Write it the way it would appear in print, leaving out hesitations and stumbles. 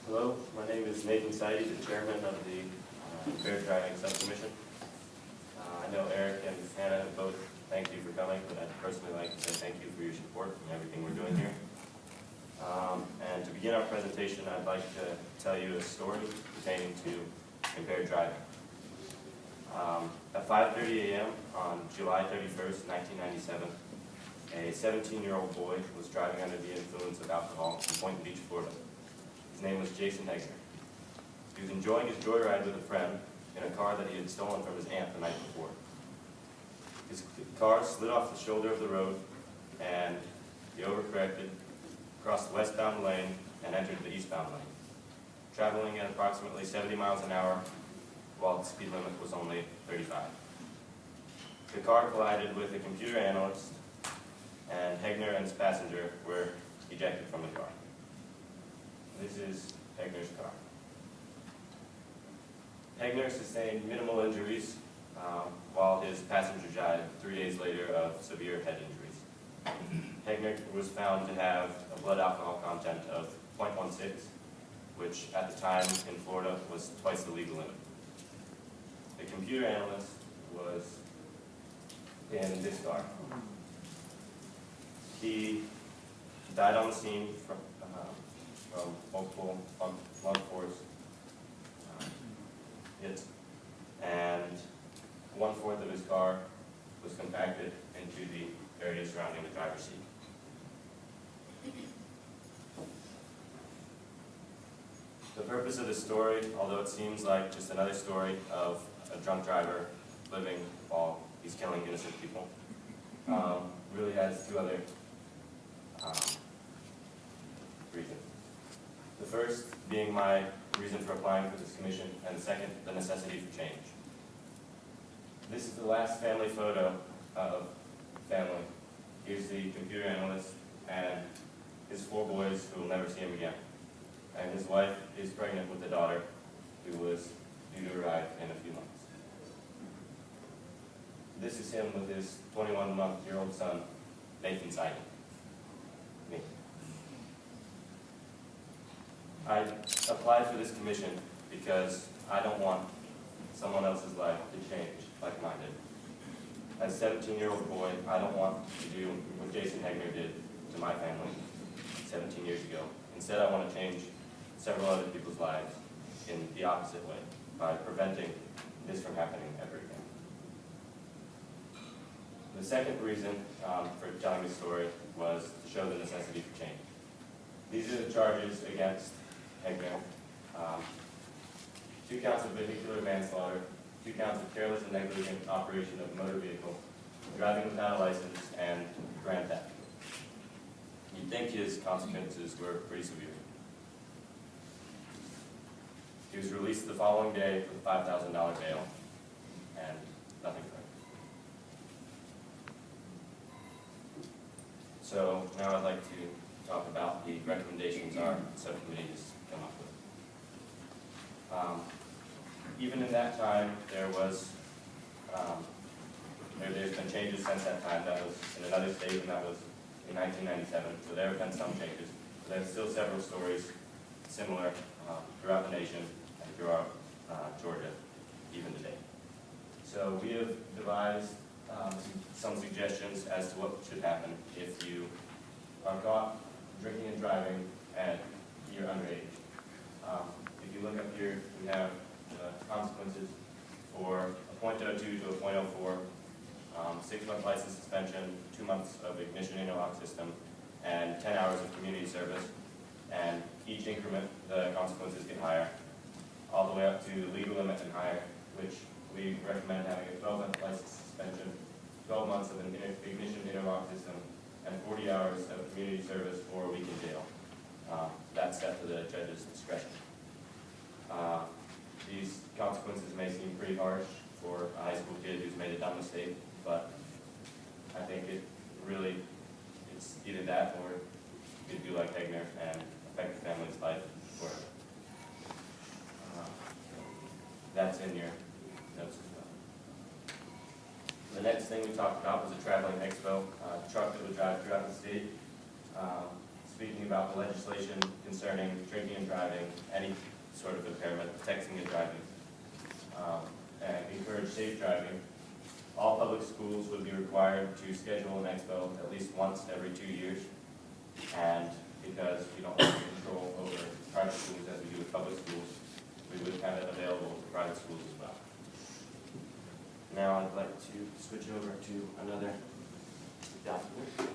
Hello, my name is Nathan Sidey, the chairman of the Impaired Driving Subcommission. I know Eric and Hannah both thanked you for coming, but I'd personally like to say thank you for your support and everything we're doing here. And to begin our presentation, I'd like to tell you a story pertaining to impaired driving. At 5:30 a.m. on July 31st, 1997, a 17-year-old boy was driving under the influence of alcohol in Point Beach, Florida. His name was Jason Hegner. He was enjoying his joyride with a friend in a car that he had stolen from his aunt the night before. His car slid off the shoulder of the road, and he overcorrected, crossed the westbound lane, and entered the eastbound lane, traveling at approximately 70 miles an hour while the speed limit was only 35. The car collided with a computer analyst, and Hegner and his passenger were ejected from the car. This is Hegner's car. Hegner sustained minimal injuries, while his passenger died 3 days later of severe head injuries. Hegner was found to have a blood alcohol content of 0.16, which at the time in Florida was twice the legal limit. The computer analyst was in this car. He died on the scene from multiple lung force hits, and 1/4 of his car was compacted into the area surrounding the driver's seat. The purpose of this story, although it seems like just another story of a drunk driver living while he's killing innocent people, really has two other reasons. The first being my reason for applying for this commission, and the second, the necessity for change. This is the last family photo of family. Here's the computer analyst and his 4 boys who will never see him again. And his wife is pregnant with a daughter who was due to arrive in a few months. This is him with his 21-month-old son, Nathan Sidey. Me. I applied for this commission because I don't want someone else's life to change like mine did. As a 17-year-old boy, I don't want to do what Jason Hegner did to my family 17 years ago. Instead, I want to change several other people's lives in the opposite way by preventing this from happening ever again. The second reason for telling this story was to show the necessity for change. These are the charges against Hegner. 2 counts of vehicular manslaughter, 2 counts of careless and negligent operation of a motor vehicle, driving without a license, and grand theft. You'd think his consequences were pretty severe. He was released the following day with a $5,000 bail, and nothing further. So now I'd like to talk about the recommendations our subcommittee has come up with. Even in that time, there's been changes since that time. That was in another state, and that was in 1997. So there have been some changes. But there's still several stories similar throughout the nation and throughout Georgia, even today. So we have devised some suggestions as to what should happen if you are caught drinking and driving and you're underage. If you look up here, we have the consequences for a .02 to a .04, 6-month license suspension, 2 months of ignition interlock system, and 10 hours of community service. And each increment, the consequences get higher, all the way up to the legal limit and higher, which we recommend having a 12-month license suspension, 12 months of an ignition interlock system, and 40 hours of community service or a week in jail. That's set to the judge's discretion. These consequences may seem pretty harsh for a high school kid who's made a dumb mistake, but I think it's either that or you do like Hegner and affect the family's life forever. That's in your notes as well. The next thing we talked about was a traveling expo truck that would drive throughout the state. speaking about the legislation concerning drinking and driving, any sort of impairment, texting and driving, and encourage safe driving. All public schools would be required to schedule an expo at least once every 2 years. And because we don't have control over private schools as we do with public schools, we would have it available to private schools as well. Now I'd like to switch over to another document.